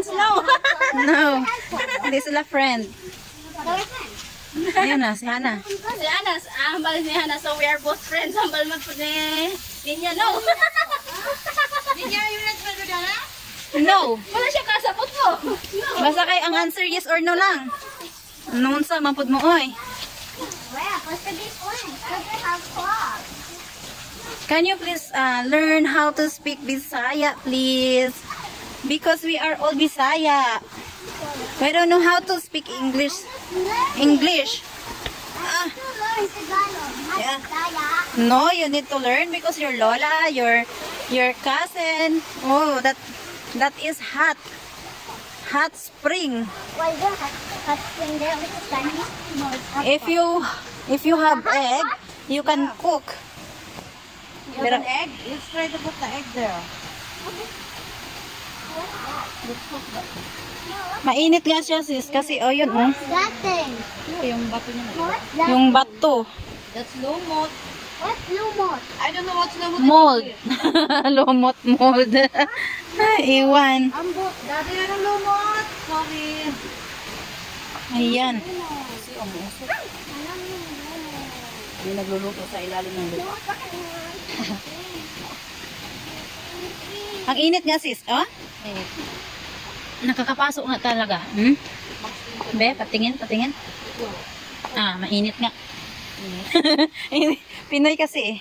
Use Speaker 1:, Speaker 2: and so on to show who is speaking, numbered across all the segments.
Speaker 1: friends? No.
Speaker 2: No. Hindi sila friend. Ayun na, si Hana.
Speaker 1: Si Hana, hambal ni Hana. So we are both friends. Hambal man po ni Ninya. No. Ninya, you're not friend with Hana?
Speaker 2: No.
Speaker 1: Wala siya kasapot mo.
Speaker 2: Basta kay ang answer yes or no lang. Noon sa mapod mo, oy. Can you please learn how to speak Bisaya, please? Because we are all Bisaya. We don't know how to speak English. English. Yeah. No, you need to learn because your Lola, your cousin. Oh, that is hot. Hot spring. If you have egg, you can cook.
Speaker 1: You have an egg? Let's try to put the egg there.
Speaker 2: Mainit nga siya sis kasi oh yun oh.
Speaker 3: That thing.
Speaker 1: Yung bato niya.
Speaker 2: Yung bato.
Speaker 1: That's lumot.
Speaker 3: What's lumot?
Speaker 1: I don't know what's lumot.
Speaker 2: Mold. Lumot mold. Iwan.
Speaker 3: Ambot.
Speaker 1: Dati na ng lumot. Sorry.
Speaker 2: Ayan.
Speaker 1: Kasi umuusok. May nagluluto sa ilalim ng lupa.
Speaker 2: Ang init nga sis, oh? Nakakapasok nga talaga. Hmm? Be, patingin. Mainit nga. Pinoy kasi eh.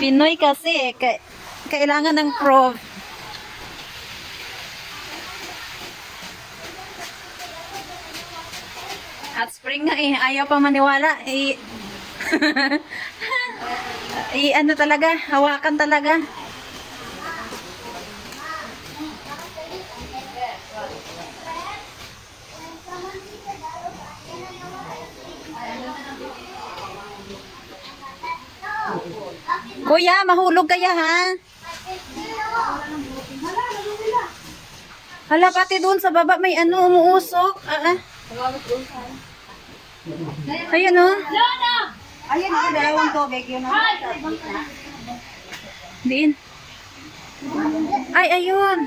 Speaker 2: Pinoy kasi kailangan ng proof. At spring nga eh, ayaw pa maniwala. Ano talaga, hawakan talaga. Kuya, mahulog kaya ha? Hala, pati doon sa baba may ano, umuusok. Ayun o.
Speaker 1: Ayun, ako dalawang tubig. Yun o.
Speaker 2: Diin. Ay, ayun.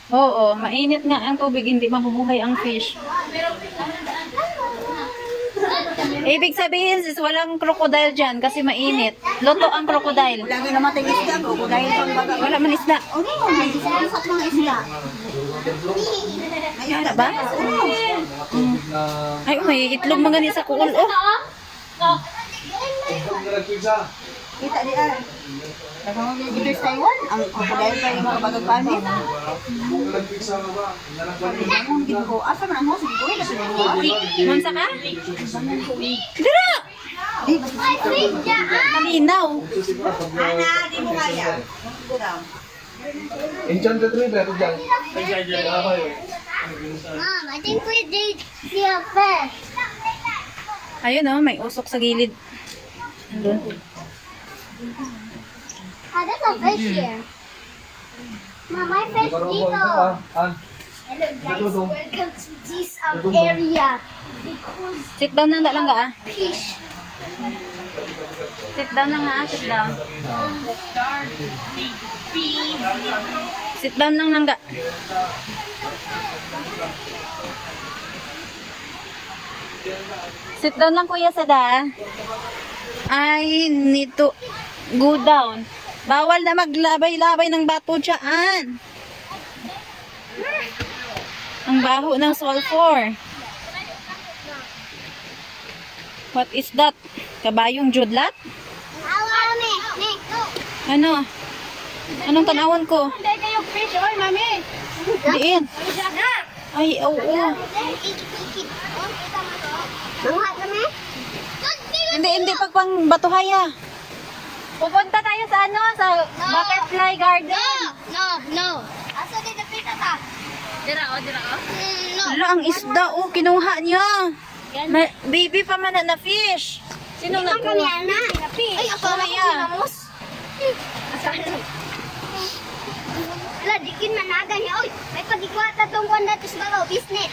Speaker 2: Oo, mainit nga ang tubig, hindi mabubuhay ang fish. Ibig sabihin, sis, walang crocodile dyan kasi mainit. Loto ang crocodile.
Speaker 1: Wala nga naman tayong isda ko. Dahil pang baga.
Speaker 2: Wala man isda.
Speaker 1: May isat mga isda.
Speaker 2: Ay, isda ba? Ay, may itlog mga ni sa kuul. Oh.
Speaker 1: Kita di ay. Dito sa Taiwan, ang crocodile pa yung mga bagag panin. Asa man ang mo? Sige ko.
Speaker 2: Mansa ka? Dira! Malinaw.
Speaker 1: Ana, di mo kaya.
Speaker 4: Enchanted River, dyan.
Speaker 3: Mom, I think we did see a fish.
Speaker 2: Ayun oh, may usok sa gilid. Andun.
Speaker 3: There's a fish here. Mom, my fish dito. Hello guys, welcome to this area. Because
Speaker 2: Sit down na lang ka ah.
Speaker 3: fish.
Speaker 2: Sit down na nga ah, sit down. Sit down lang ka. Sit down lang kuya Sada. I need to go down. Bawal na maglabay-labay ng bato dyan. Ang baho ng sulfur. What is that? Kabayong judlat?
Speaker 3: Mami,
Speaker 2: Ano? Anong tanawan ko?
Speaker 1: Hindi kayo fish. Oy, mami.
Speaker 2: Diin. Ay, oo.
Speaker 3: Manguha kami?
Speaker 2: Hindi pagpang batuhaya. Pupunta tayo sa ano, sa butterfly garden.
Speaker 3: No. Asa dito pita ta?
Speaker 1: Dira o.
Speaker 3: No.
Speaker 2: Wala, ang isda, oh, kinuha niya. Baby pa man na fish. Sino
Speaker 3: Kami
Speaker 2: nagkuha?
Speaker 3: ana. Ay, ako na
Speaker 2: Kuya.
Speaker 3: sinamos. Ala, dikin managa niya. Oy, may pagikuha ta tong wanda tis bago business.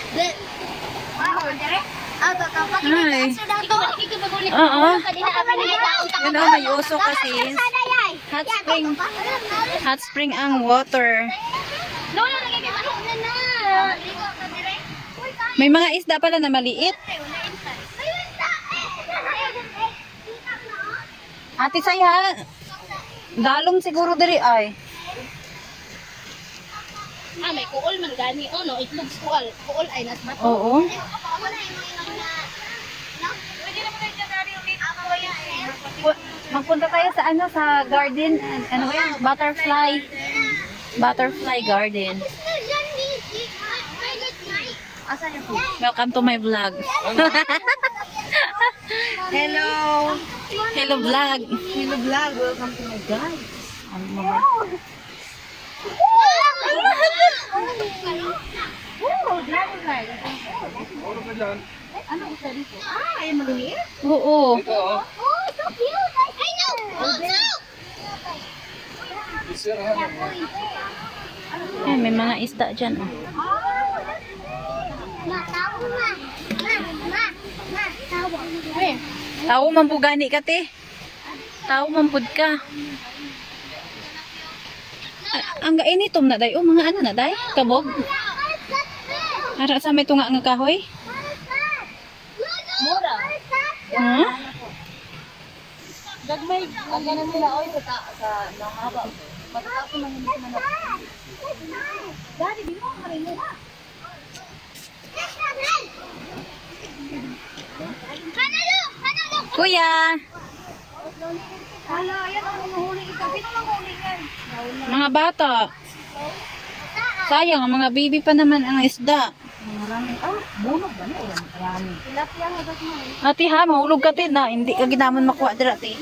Speaker 3: Wow, dire. Auto ka pa.
Speaker 2: Ay. Oo. Yun o, may uso kasi. Hot spring ang water. May mga isda pala na maliit. Ate Saya, dalong siguro diri ay.
Speaker 1: May kuol man gani. No, itlog kuol. Kuol ay nasmat.
Speaker 2: Oo. Magpunta tayo sa sa garden, ano ba yan? Butterfly garden. Welcome to my vlog.
Speaker 3: Hello.
Speaker 2: Hello vlog.
Speaker 3: Hello vlog. Welcome to my guys.
Speaker 1: Ano isa dito? Ay maliliit.
Speaker 2: Oo.
Speaker 3: Oh, so cute. I know.
Speaker 2: Eh, may mga isda dyan. Oh.
Speaker 3: Ma, tawo ma. Ma, tawo.
Speaker 2: Tao man po gani ka, te. Tao man pud ka. Ang gainitom na day. Oh, mga ano na day? Kabog. Ara sa may tunga nga kahoy.
Speaker 1: Mura.
Speaker 2: Hmm?
Speaker 1: Gagmay. Agana nila oy sa haba. Matatapo man hindi man. Dali di mo ka rin mo.
Speaker 2: Kuya.
Speaker 3: Hala, yan ang huli ito. Sino lang huli yan?
Speaker 2: Mga bata. Sayang, ang mga baby pa naman ang isda.
Speaker 1: Bunog ba na yan? Marami.
Speaker 3: Tilapia mo ba mo?
Speaker 2: Ate ha, mahulog ka din na. Hindi ka ginaman makuha dira, ate.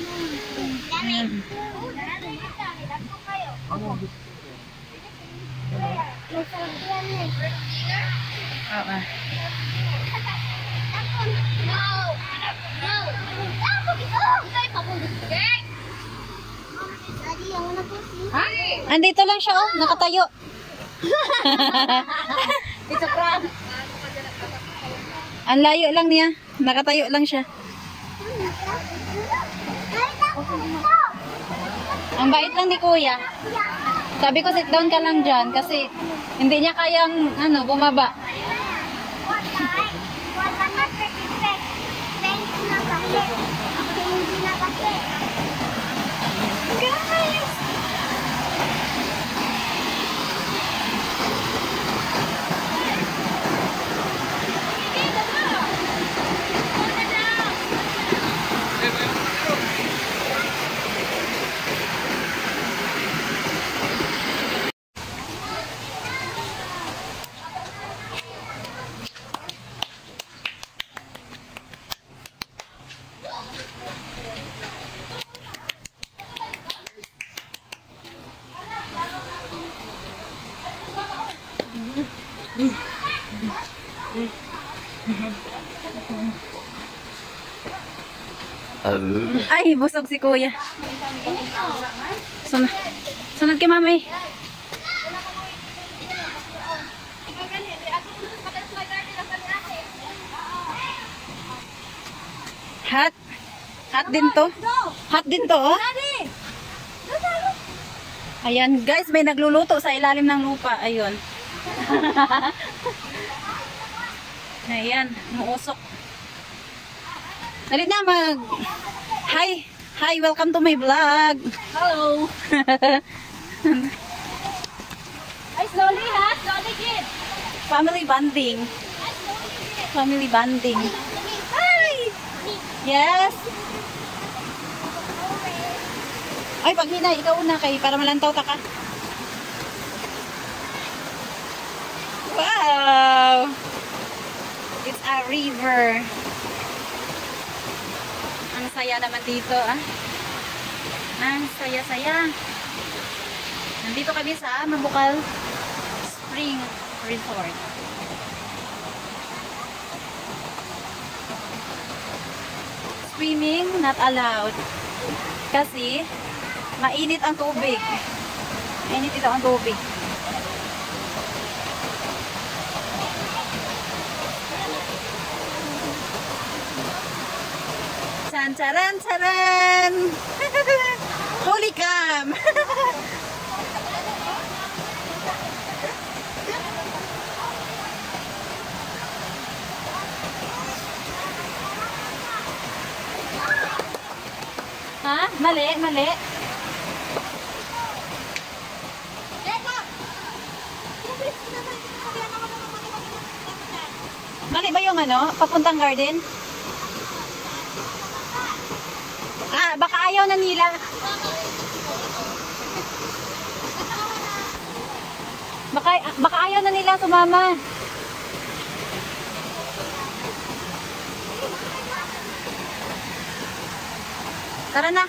Speaker 2: Oo. Andito lang siya, oh. Nakatayo.
Speaker 1: It's a prank.
Speaker 2: Ang layo lang niya. Nakatayo lang siya. Ang bait lang ni kuya. Sabi ko sit down ka lang dyan kasi hindi niya kayang bumaba. Ay, busog si kuya. Sunod kay mama eh. Hot din to. Hot din to, oh. Ayan, guys, may nagluluto sa ilalim ng lupa. Ayun. Ayan, muusok. Dali na Hi! Hi! Welcome to my vlog!
Speaker 1: Hello. Ay, slowly ha? Slowly, kid.
Speaker 2: Family bonding. Family bonding. Hi! Yes! Ay, pag hinay, ikaw una kay para malantaw ta ka. Wow! It's a river. Ang saya naman dito, ah. Ang saya-saya. Nandito kami sa Mabukal Spring Resort. Swimming not allowed. Kasi mainit ang tubig. Mainit ito ang tubig. Charan, charan, charan! Holy cam! Ha? Mali, mali. Mali ba yung ano? Papuntang garden? Ah, baka ayaw na nila. Baka ayaw na nila sumama. Tara na.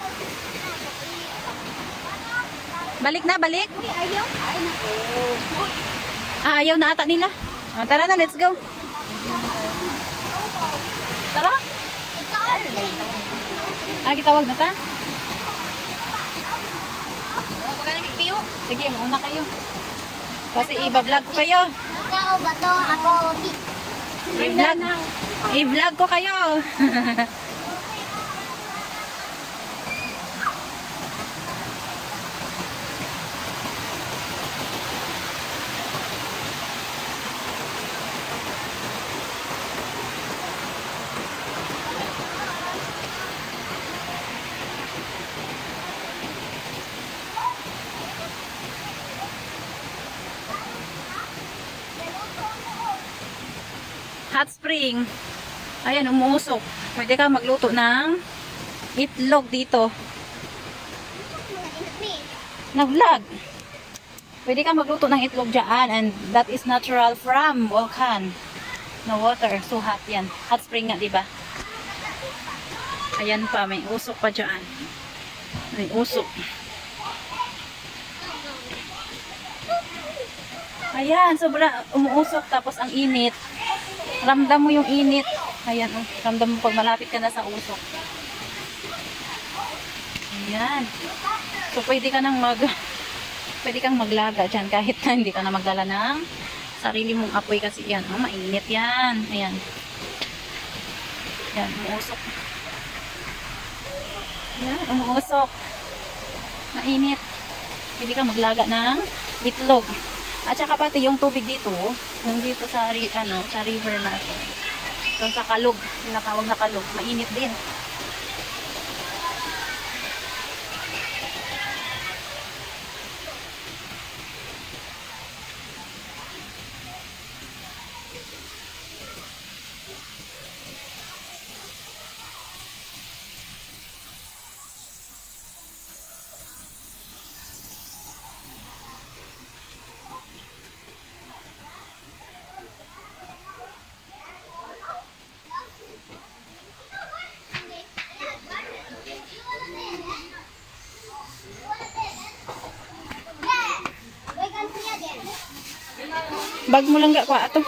Speaker 2: Balik na, balik. Ah, ayaw na ata nila. Ah, tara na, let's go. Tara. Ah, kitawag na ta? Sige, mauna kayo. Kasi i-vlog ko kayo.
Speaker 3: Ikaw ba to? Ako,
Speaker 2: I-vlog ko kayo. Hot spring. Ayan, umuusok. Pwede ka magluto ng itlog dito. Nag-vlog. Pwede ka magluto ng itlog dyan, and that is natural from volcan. No water. So hot yan. Hot spring nga, diba? Ayan pa, may usok pa dyan. May usok. Ayan, sobra umuusok, tapos ang init. Ramdam mo yung init. Ayan, oh. Ramdam mo pag malapit ka na sa usok. Ayan. So, pwede kang maglaga dyan kahit na hindi ka na magdala ng sarili mong apoy kasi yan. Oh, mainit yan. Ayan. Ayan, umuusok. Ayan, umuusok. Mainit. Pwede kang maglaga ng itlog. At saka pati yung tubig dito, yung dito sa river natin. So, sa kalog, tinatawag na kalog, mainit din. Bag mo lang ga kwa ato.